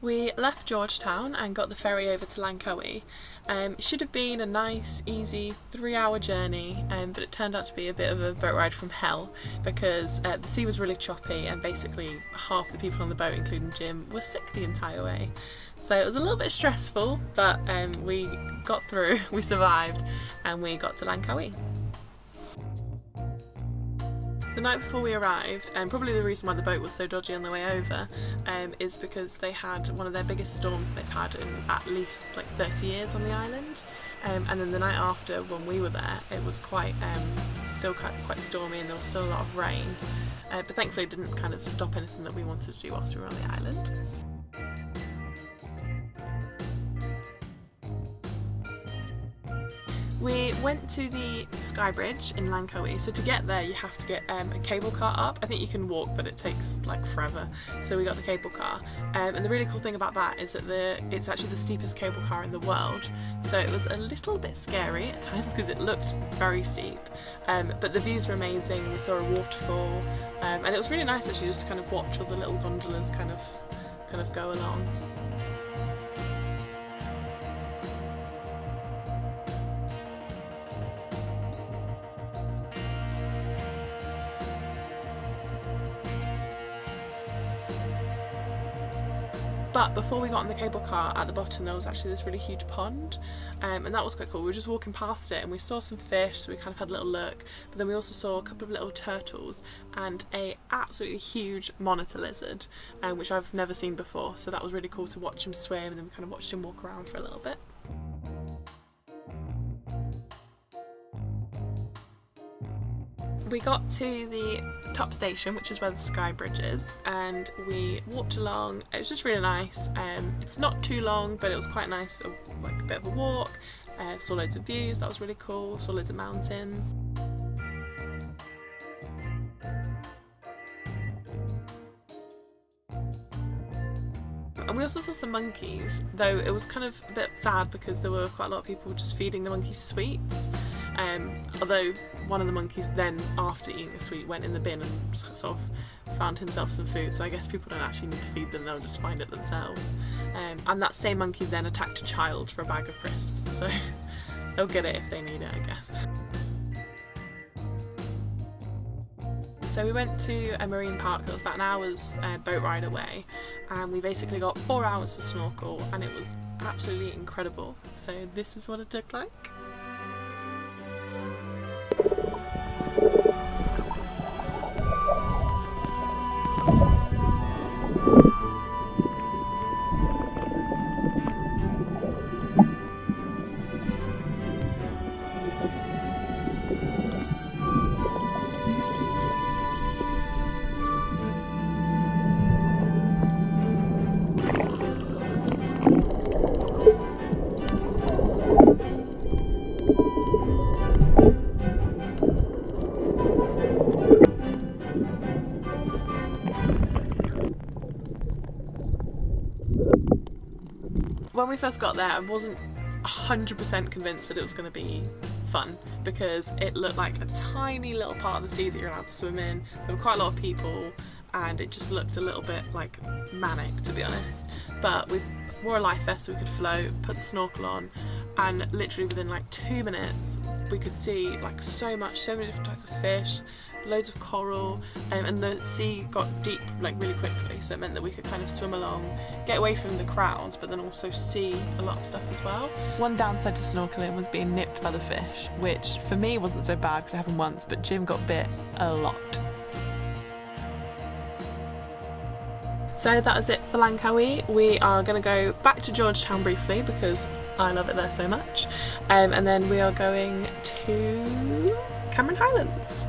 We left Georgetown and got the ferry over to Langkawi. It should have been a nice, easy 3-hour journey, but it turned out to be a bit of a boat ride from hell because the sea was really choppy and basically half the people on the boat, including Jim, were sick the entire way. So it was a little bit stressful, but we got through, we survived, and we got to Langkawi. The night before we arrived, and probably the reason why the boat was so dodgy on the way over, is because they had one of their biggest storms they've had in at least like 30 years on the island. And then the night after, when we were there, it was still quite stormy and there was still a lot of rain. But thankfully it didn't kind of stop anything that we wanted to do whilst we were on the island. We went to the Sky Bridge in Langkawi, so to get there you have to get a cable car up. I think you can walk, but it takes like forever, so we got the cable car. And the really cool thing about that is that it's actually the steepest cable car in the world, so it was a little bit scary at times because it looked very steep, but the views were amazing. We saw a waterfall, and it was really nice actually just to kind of watch all the little gondolas kind of go along. But before we got on the cable car, at the bottom there was actually this really huge pond, and that was quite cool. We were just walking past it and we saw some fish, so we kind of had a little look, but then we also saw a couple of little turtles and a absolutely huge monitor lizard, which I've never seen before, so that was really cool to watch him swim, and then we kind of watched him walk around for a little bit. We got to the top station, which is where the Sky Bridge is, and we walked along. It was just really nice. It's not too long, but it was quite nice, like a bit of a walk. Saw loads of views, that was really cool. Saw loads of mountains. And we also saw some monkeys, though it was kind of a bit sad because there were quite a lot of people just feeding the monkeys sweets. Although one of the monkeys then, after eating the sweet, went in the bin and sort of found himself some food, so I guess people don't actually need to feed them, they'll just find it themselves. And that same monkey then attacked a child for a bag of crisps, so they'll get it if they need it, I guess. So we went to a marine park that was about an hour's boat ride away, and we basically got 4 hours to snorkel, and it was absolutely incredible. So this is what it looked like. When we first got there, I wasn't 100% convinced that it was going to be fun because it looked like a tiny little part of the sea that you're allowed to swim in. There were quite a lot of people and it just looked a little bit like manic, to be honest. But we wore a life vest so we could float, put the snorkel on, and literally within like 2 minutes we could see like so many different types of fish, loads of coral, and the sea got deep like really quickly, so it meant that we could kind of swim along, get away from the crowds, but then also see a lot of stuff as well. One downside to snorkeling was being nipped by the fish, which for me wasn't so bad because it happened once, but Jim got bit a lot. So that was it for Langkawi. We are going to go back to Georgetown briefly because I love it there so much, and then we are going to Cameron Highlands.